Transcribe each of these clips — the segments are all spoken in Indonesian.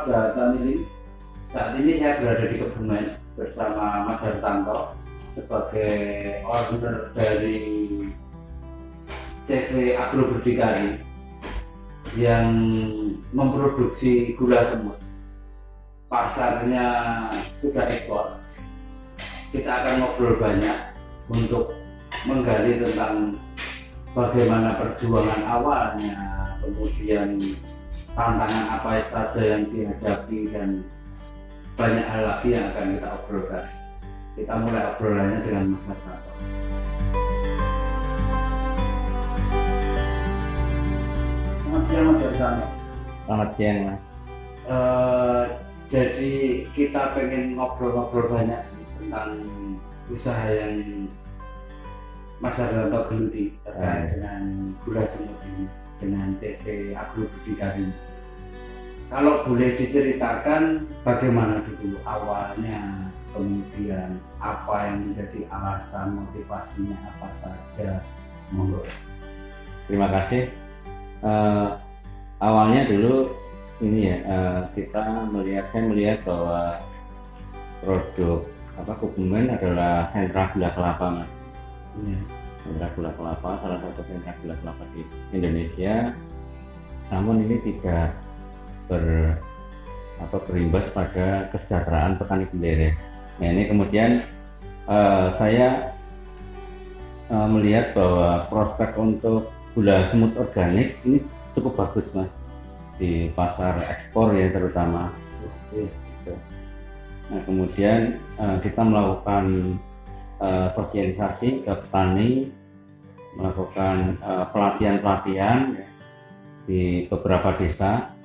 keluarga Tamiling. Saat ini saya berada di Kebumen bersama Mas Hartanto sebagai owner dari CV Agro Berdikari yang memproduksi gula semut. Pasarnya sudah ekspor. Kita akan ngobrol banyak untuk menggali tentang bagaimana perjuangan awalnya, kemudian tantangan apa saja yang dihadapi, dan banyak hal lagi yang akan kita obrolkan. Kita mulai obrolannya dengan Mas Hartanto. Selamat siang Mas Hartanto. Selamat siang Mas. Jadi kita pengen ngobrol-ngobrol banyak tentang usaha yang Mas Hartanto geluti terkait dengan gula semut ini, dengan CV Agro Berdikari. Kalau boleh diceritakan bagaimana dulu awalnya, kemudian apa yang menjadi alasan, motivasinya apa saja, monggo. Terima kasih. Awalnya dulu ini ya, saya melihat bahwa produk Kebumen adalah sentra gula kelapa, Mas. Sentra gula kelapa, salah satu sentra gula kelapa di Indonesia. Namun ini tidak berimbas pada kesejahteraan petani bendera. Nah, ini kemudian saya melihat bahwa prospek untuk gula semut organik ini cukup bagus, Mas, di pasar ekspor ya terutama. Nah, kemudian kita melakukan sosialisasi ke petani, melakukan pelatihan ya, di beberapa desa.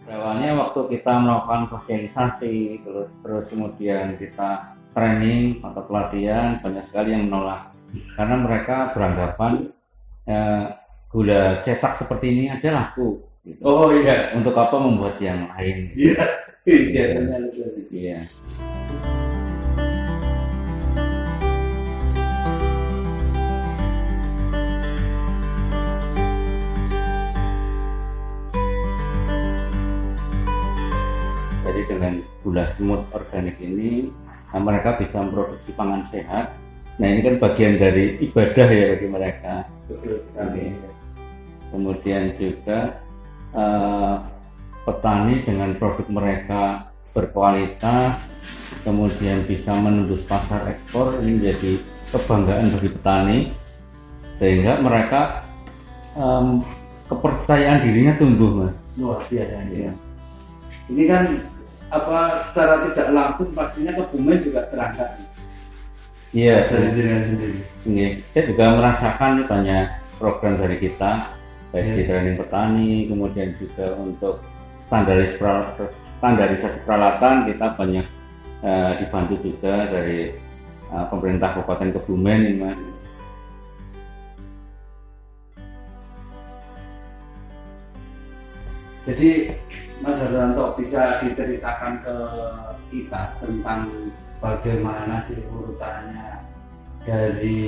Awalnya waktu kita melakukan sosialisasi, terus kemudian kita training atau pelatihan, banyak sekali yang menolak karena mereka beranggapan gula cetak seperti ini aja laku. Gitu. Oh iya, untuk apa membuat yang lain? Iya, iya. Jadi dengan gula semut organik ini, mereka bisa memproduksi pangan sehat. Nah, ini kan bagian dari ibadah ya bagi mereka. Betul sekali. Kemudian juga petani dengan produk mereka berkualitas, kemudian bisa menembus pasar ekspor, ini menjadi kebanggaan bagi petani, sehingga mereka kepercayaan dirinya tumbuh, Mas. Luar biasa ya. Ini kan secara tidak langsung pastinya Kebumen juga terangkat. Iya, dari diri sendiri. Iya, saya juga merasakan banyak program dari kita, baik di training petani, kemudian juga untuk standarisasi peralatan kita banyak dibantu juga dari pemerintah Kabupaten Kebumen ini, Mas. Jadi Mas Hartanto bisa diceritakan ke kita tentang bagaimana sih urutannya dari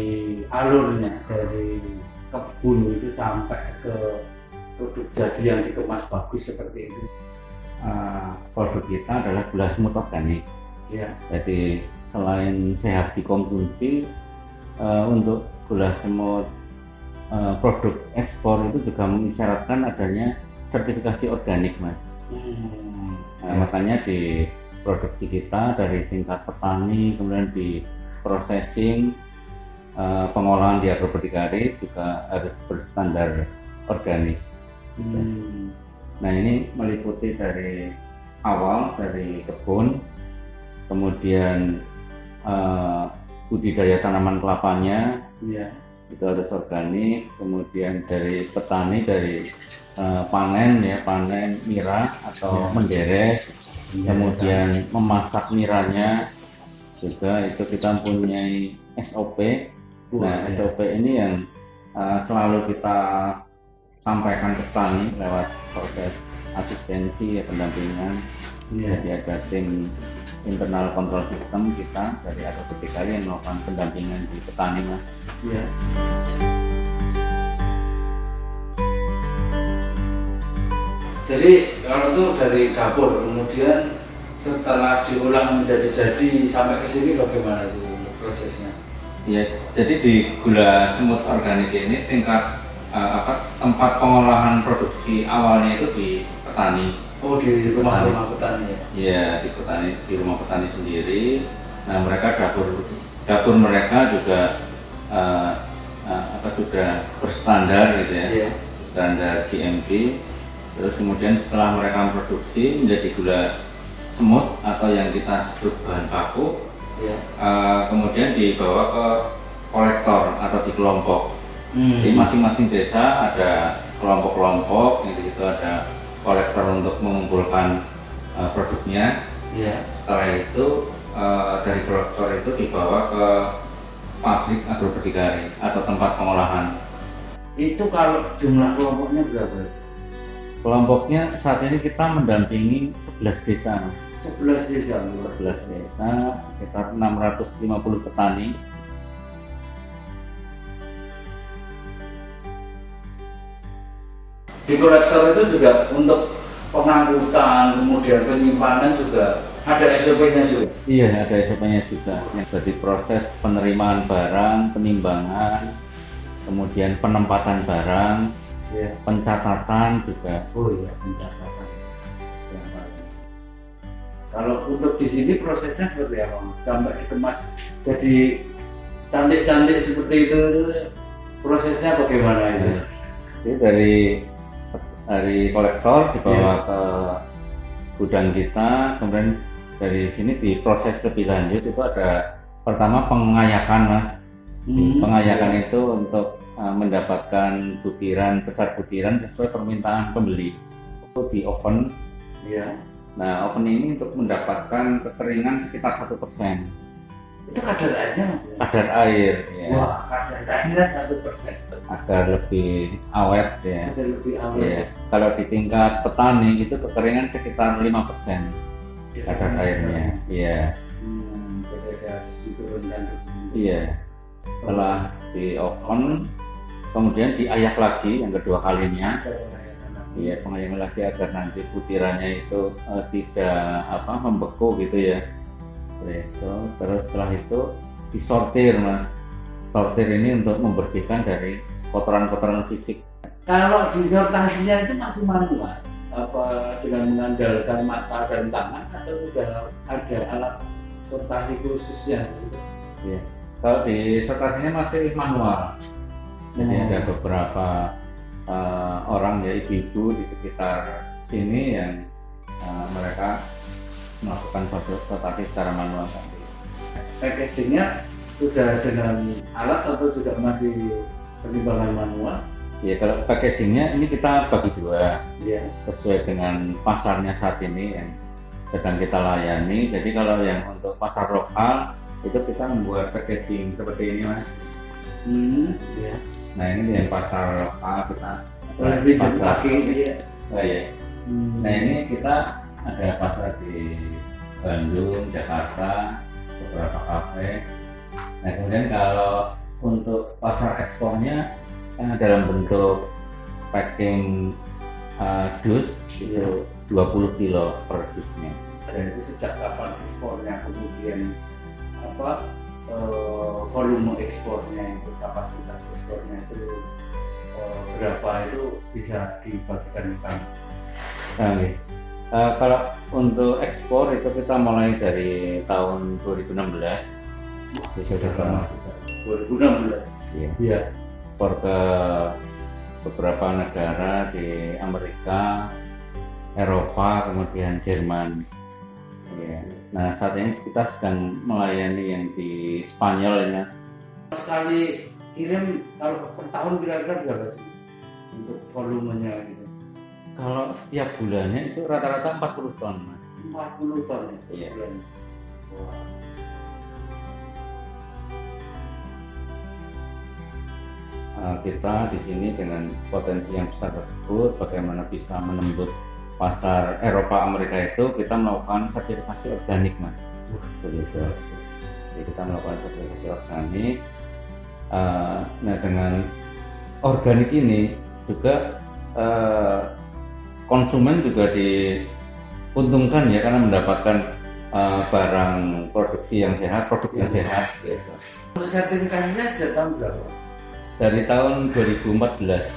alurnya dari kebun itu sampai ke produk jadi yang dikemas bagus seperti itu. Produk kita adalah gula semut organik. Ya. Jadi selain sehat dikonsumsi, untuk gula semut produk ekspor itu juga mengisyaratkan adanya sertifikasi organik, Mas. Makanya di produksi kita dari tingkat petani, kemudian di processing, pengolahan di Agro Berdikari juga harus berstandar organik. Nah, ini meliputi dari awal dari kebun, kemudian budidaya tanaman kelapanya, itu harus organik, kemudian dari petani dari panen nira atau menderek, kemudian memasak niranya juga itu kita mempunyai SOP. Nah, SOP ini yang selalu kita sampaikan ke petani lewat proses asistensi pendampingan. Jadi ada tim internal control system kita dari Agro Berdikari yang melakukan pendampingan di petani, Mas. Iya. Jadi kalau itu dari dapur, kemudian setelah diolah menjadi jadi sampai ke sini bagaimana itu prosesnya? Ya, jadi di gula semut organik ini tingkat tempat pengolahan produksi awalnya itu di petani. Oh, di rumah-rumah petani ya? Iya, di rumah petani sendiri. Nah, mereka dapur mereka juga sudah berstandar gitu ya, Iya. standar GMP. Terus kemudian setelah mereka produksi menjadi gula semut atau yang kita sebut bahan baku, Iya. kemudian dibawa ke kolektor atau di kelompok. Di masing-masing desa ada kelompok-kelompok, gitu ada kolektor untuk mengumpulkan produknya. Iya. Setelah itu dari kolektor itu dibawa ke pabrik agroberdikari atau tempat pengolahan. Itu kalau jumlah kelompoknya berapa? Kelompoknya saat ini kita mendampingi 11 desa. 11 desa. 11 desa, sekitar 650 petani. Di kolektor itu juga untuk pengangkutan, kemudian penyimpanan juga ada SOP-nya juga. Iya, ada SOP-nya juga. Jadi proses penerimaan barang, penimbangan, kemudian penempatan barang, Ya. pencatatan juga. Oh iya, pencatatan. Kalau untuk di sini prosesnya seperti apa? Sampai dikemas jadi cantik-cantik seperti itu, prosesnya bagaimana itu? Jadi dari kolektor dibawa ke gudang kita, kemudian dari sini diproses lebih lanjut. Itu ada pertama pengayakan, Mas. Pengayakan itu untuk mendapatkan besar butiran sesuai permintaan pembeli. Itu di oven. Ya. Nah, oven ini untuk mendapatkan kekeringan sekitar 1%. Itu kadar airnya, Mas? Kadar air, ya. Wah, kadar airnya 1%. Agar lebih awet, ya. Agar lebih awet. Ya. Kalau di tingkat petani itu kekeringan sekitar 5% kadar airnya. Iya. Jadi harus diturunkan. Iya. Setelah di oven, kemudian diayak lagi yang kedua kalinya. Iya, pengayakan lagi agar nanti butirannya itu tidak membeku gitu ya. Terus setelah itu disortir, Mas. Sortir ini untuk membersihkan dari kotoran-kotoran fisik. Kalau disortasinya itu masih manual, apa dengan mengandalkan mata dan tangan atau sudah ada alat sortasi khususnya? Ya. Kalau disortasinya masih manual. Jadi ada beberapa orang ya, ibu-ibu di sekitar sini yang mereka melakukan sortasi secara manual tadi. Packagingnya sudah dengan alat atau juga masih penimbangan manual? Ya, kalau packagingnya ini kita bagi dua, ya, sesuai dengan pasarnya saat ini yang sedang kita layani. Jadi kalau yang untuk pasar lokal itu kita membuat packaging seperti ini, Mas. Ya. Nah, ini yang pasar lokal kita. Lebih pasar ini ya. Oh iya. Nah, ini kita ada pasar di Bandung, Jakarta, beberapa kafe. Nah, kemudian kalau untuk pasar ekspornya dalam bentuk packing dus itu 20 kilo per dusnya. Dan itu sejak kapan ekspornya, kemudian volume ekspornya itu, kapasitas ekspornya itu berapa, itu bisa dibagikan kan? Kalau untuk ekspor itu kita mulai dari tahun 2016. Sudah lama juga. 2016. Iya. Iya. Ekspor ke beberapa negara di Amerika, Eropa, kemudian Jerman. Ya. Nah, saat ini kita sedang melayani yang di Spanyol ya. Sekali kirim kalau per tahun kira-kira berapa sih untuk volumenya gitu? Kalau setiap bulannya itu rata-rata 40 ton, Mas. 40 ton ya? Iya. Wah. Kita di sini dengan potensi yang besar tersebut, bagaimana bisa menembus pasar Eropa Amerika itu, kita melakukan sertifikasi organik, Mas. Begitu. Jadi kita melakukan sertifikasi organik. Nah, dengan organik ini juga konsumen juga diuntungkan ya, karena mendapatkan barang produksi yang sehat, produk yang sehat gitu. Untuk sertifikasinya sejak tahun berapa? Dari tahun 2014 Mas.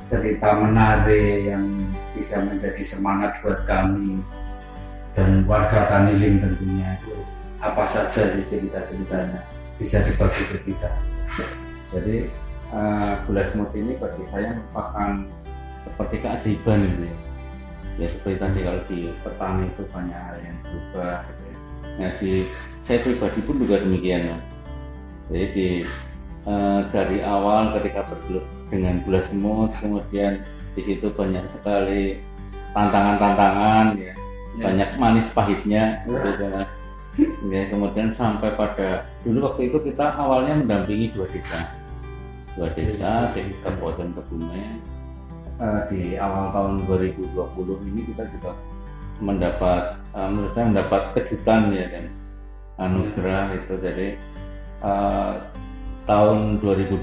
Cerita menarik yang bisa menjadi semangat buat kami dan warga Taniling tentunya, itu apa saja sih cerita-ceritanya bisa dibagi ke kita. Jadi gula semut ini bagi saya merupakan seperti keajaiban gitu ya. Ya seperti tadi, kalau di petani itu banyak hal yang berubah gitu ya. Nah saya pribadi pun juga demikian ya. Jadi dari awal ketika bergelut dengan gula semut, kemudian di situ banyak sekali tantangan-tantangan ya, banyak manis pahitnya gitu kan. Ya, kemudian sampai pada dulu waktu itu kita awalnya mendampingi dua desa di Kabupaten Kebumen. Di awal tahun 2020 ini kita juga mendapat menurut saya mendapat kejutan ya, dan anugerah itu. Jadi tahun 2020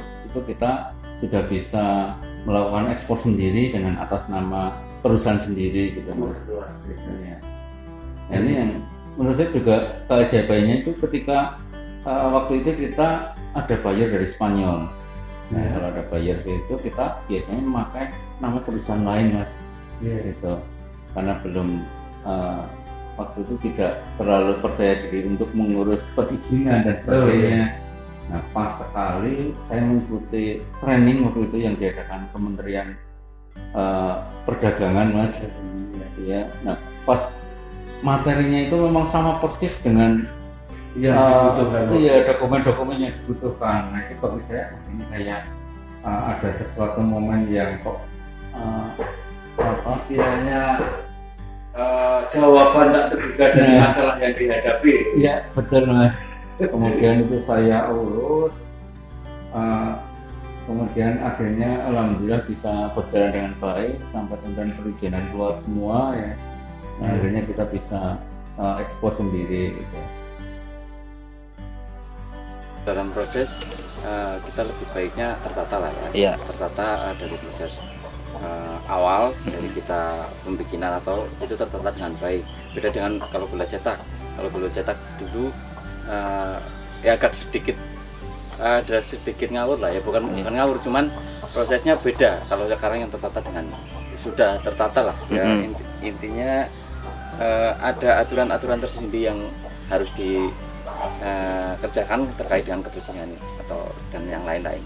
itu kita sudah bisa melakukan ekspor sendiri dengan atas nama perusahaan sendiri gitu Mas. Ya. Nah, ini yang menurut saya juga keajaibannya itu ketika waktu itu kita ada buyer dari Spanyol. Nah, kalau ada buyer itu kita biasanya memakai nama perusahaan lain Mas. Gitu. Karena belum waktu itu tidak terlalu percaya diri untuk mengurus perizinan dan sebagainya. Nah, pas sekali saya mengikuti training waktu itu yang diadakan Kementerian Perdagangan Mas. Ya. Nah, pas materinya itu memang sama persis dengan yang dibutuhkan. Iya, dokumen-dokumen yang dibutuhkan. Nah, itu bagi saya ini kayak ada sesuatu momen yang kok istilahnya jawaban tak terduga dari masalah yang dihadapi. Iya, betul Mas. Kemudian itu saya urus, kemudian akhirnya alhamdulillah bisa berjalan dengan baik sampai kemudian perizinan keluar semua ya. Nah, akhirnya kita bisa ekspor sendiri gitu. Dalam proses kita lebih baiknya tertata lah ya. Tertata dari proses awal dari kita pembikinan atau itu tertata dengan baik. Beda dengan kalau gula cetak. Kalau gula cetak dulu ya agak sedikit ada sedikit ngawur lah ya, bukan ngawur, cuman prosesnya beda. Kalau sekarang yang tertata dengan sudah tertata lah ya. Intinya ada aturan-aturan tersendiri yang harus dikerjakan terkait dengan kebersihan atau dan yang lain-lain.